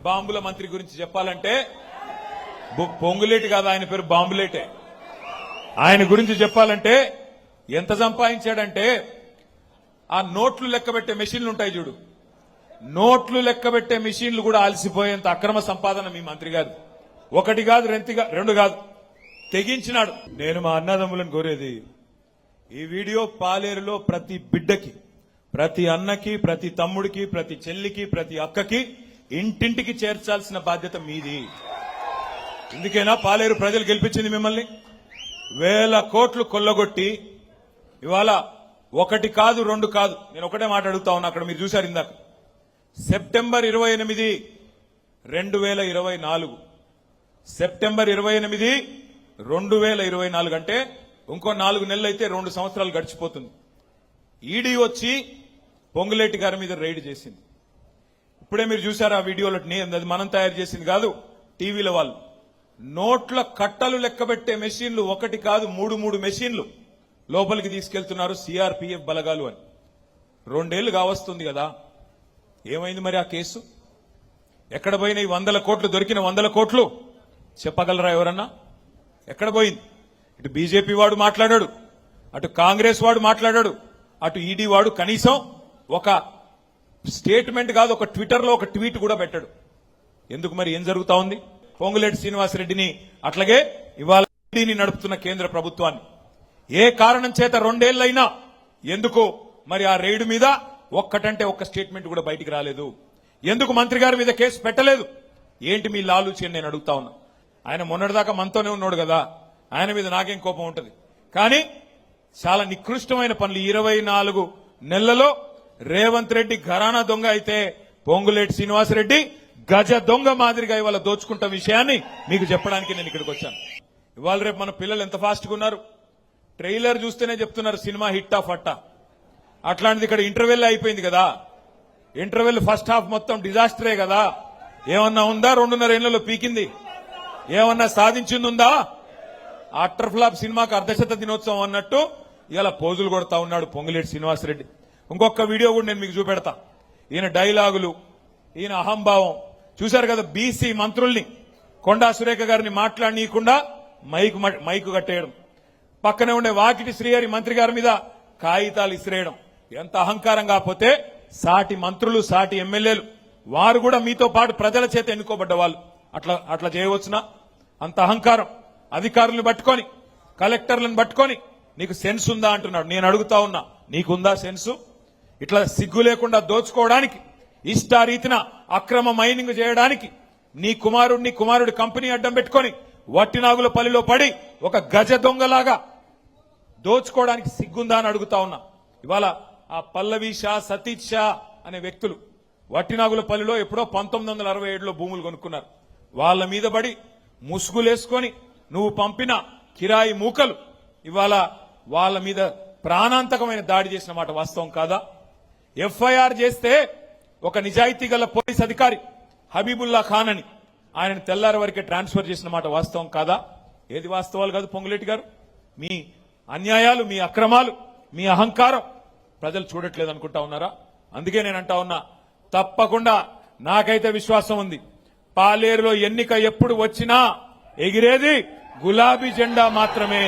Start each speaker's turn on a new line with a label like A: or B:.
A: బాంబుల మంత్రి గురించి చెప్పాలంటే పొంగులేటి కాదు, ఆయన పేరు బాంబులేటే. ఆయన గురించి చెప్పాలంటే ఎంత సంపాదించాడంటే ఆ నోట్లు లెక్కబెట్టే మెషిన్లు ఉంటాయి చూడు, నోట్లు లెక్కబెట్టే మెషిన్లు కూడా అలసిపోయేంత అక్రమ సంపాదన మీ మంత్రి గారు. ఒకటి కాదు, రెండు కాదు, తెగించినాడు. నేను మా అన్నదమ్ములను కోరేది, ఈ వీడియో పాలేరులో ప్రతి బిడ్డకి, ప్రతి అన్నకి, ప్రతి తమ్ముడికి, ప్రతి చెల్లికి, ప్రతి అక్కకి ఇంటింటికి చేర్చాల్సిన బాధ్యత మీది. ఇందుకేనా పాలేరు ప్రజలు గెలిపించింది మిమ్మల్ని? 1000 కోట్లు కొల్లగొట్టి ఇవాళ ఒకటి కాదు, రెండు కాదు, నేను ఒకటే మాట అడుగుతా ఉన్నా. అక్కడ మీరు చూశారు ఇందాక, సెప్టెంబర్ 28, 2024, సెప్టెంబర్ 28, 2024 అంటే ఇంకో 4 నెలలు అయితే 2 సంవత్సరాలు గడిచిపోతుంది. ఈడీ వచ్చి పొంగులేటి గారి మీద రైడ్ చేసింది. ఇప్పుడే మీరు చూశారు ఆ వీడియోలో, అది మనం తయారు చేసింది కాదు, టీవీల వాళ్ళు. నోట్ల కట్టలు లెక్కబెట్టే మెషిన్లు ఒకటి కాదు, 3 మెషిన్లు లోపలికి తీసుకెళ్తున్నారు సిఆర్పీఎఫ్ బలగాలు అని. 2 ఏళ్లు కావస్తుంది కదా, ఏమైంది మరి ఆ కేసు? ఎక్కడ పోయినాయి 100 కోట్లు? దొరికిన 100 కోట్లు చెప్పగలరా ఎవరన్నా? ఎక్కడ పోయింది? ఇటు బీజేపీ వాడు మాట్లాడాడు, అటు కాంగ్రెస్ వాడు మాట్లాడాడు, అటు ఈడీ వాడు కనీసం ఒక స్టేట్మెంట్ కాదు, ఒక ట్విట్టర్లో ఒక ట్వీట్ కూడా పెట్టాడు. ఎందుకు మరి? ఏం జరుగుతా ఉంది? పొంగులేటి శ్రీనివాసరెడ్డిని, అట్లాగే ఇవాళ ఈడీని నడుపుతున్న కేంద్ర ప్రభుత్వాన్ని ఏ కారణం చేత 2 ఏళ్లైనా ఎందుకు మరి ఆ రైడు మీద ఒక్కటంటే ఒక్క స్టేట్మెంట్ కూడా బయటికి రాలేదు? ఎందుకు మంత్రి గారి మీద కేసు పెట్టలేదు? ఏంటి మీ లాలూచి అని నేను అడుగుతా ఉన్నా. ఆయన మొన్నటిదాకా మనతోనే ఉన్నాడు కదా, ఆయన మీద నాకేం కోపం ఉంటుంది. కానీ చాలా నికృష్టమైన పనులు 24 నెలలలో రేవంత్ రెడ్డి ఘరానా దొంగ అయితే పొంగులేటి శ్రీనివాసరెడ్డి గజ దొంగ మాదిరిగా ఇవాళ దోచుకుంటున్న విషయాన్ని మీకు చెప్పడానికి నేను ఇక్కడికి వచ్చాను. ఇవాళ రేపు మన పిల్లలు ఎంత ఫాస్ట్గా ఉన్నారు, ట్రైలర్ చూస్తేనే చెప్తున్నారు సినిమా హిట్టా ఫట్టా. అట్లాంటిది ఇక్కడ ఇంటర్వెల్ అయిపోయింది కదా, ఇంటర్వెల్ ఫస్ట్ హాఫ్ మొత్తం డిజాస్టరే కదా. ఏమన్నా ఉందా? 2.5 ఏళ్లలో పీకింది ఏమన్నా సాధించింది ఉందా? అట్టర్ ఫ్లాప్ సినిమాకు అర్ధశత దినోత్సవం అన్నట్టు ఇలా పోజులు కొడతా ఉన్నాడు పొంగులేటి శ్రీనివాసరెడ్డి. ఇంకొక వీడియో కూడా నేను మీకు చూపెడతా. ఈయన డైలాగులు, ఈయన అహంభావం చూశారు కదా. బీసీ మంత్రుల్ని, కొండా సురేఖ గారిని మాట్లాడనీయకుండా మైకు కట్టేయడం, పక్కనే ఉండే వాకిటి శ్రీహరి మంత్రి గారి మీద కాగితాలు ఇసిరేయడం. ఎంత అహంకారం కాకపోతే సాటి మంత్రులు, సాటి ఎమ్మెల్యేలు, వారు కూడా మీతో పాటు ప్రజల చేత ఎన్నుకోబడ్డ వాళ్ళు అట్లా చేయవచ్చునా? అంత అహంకారం. అధికారులను పట్టుకొని, కలెక్టర్లను పట్టుకొని నీకు సెన్స్ ఉందా అంటున్నాడు. నేను అడుగుతా ఉన్నా, నీకుందా సెన్సు? ఇట్లా సిగ్గు లేకుండా దోచుకోవడానికి, ఇష్టారీతిన అక్రమ మైనింగ్ చేయడానికి నీ కుమారుడి కంపెనీ అడ్డం పెట్టుకొని వట్టినాగుల పల్లిలో పడి ఒక గజ దొంగలాగా దోచుకోవడానికి సిగ్గుందా అని అడుగుతా ఉన్నా. ఇవాళ ఆ పల్లవి షా, సతీష్ షా అనే వ్యక్తులు వట్టినాగుల పల్లిలో ఎప్పుడో 1967లో భూములు కొనుక్కున్నారు. వాళ్ళ మీద పడి ముసుగులేసుకొని నువ్వు పంపిన కిరాయి మూకలు ఇవాళ వాళ్ళ మీద ప్రాణాంతకమైన దాడి చేసిన మాట వాస్తవం కాదా? ఎఫ్ఐఆర్ చేస్తే ఒక నిజాయితీ గల పోలీస్ అధికారి హబీబుల్లా ఖాన్ అని ఆయనను తెల్లారి వరకే ట్రాన్స్ఫర్ చేసిన మాట వాస్తవం కాదా? ఏది వాస్తవాలు కాదు పొంగులేటి గారు? మీ అన్యాయాలు, మీ అక్రమాలు, మీ అహంకారం ప్రజలు చూడట్లేదు అనుకుంటా ఉన్నారా? అందుకే నేను అంటా ఉన్నా, తప్పకుండా నాకైతే విశ్వాసం ఉంది, పాలేరులో ఎన్నిక ఎప్పుడు వచ్చినా ఎగిరేది గులాబీ జెండా మాత్రమే.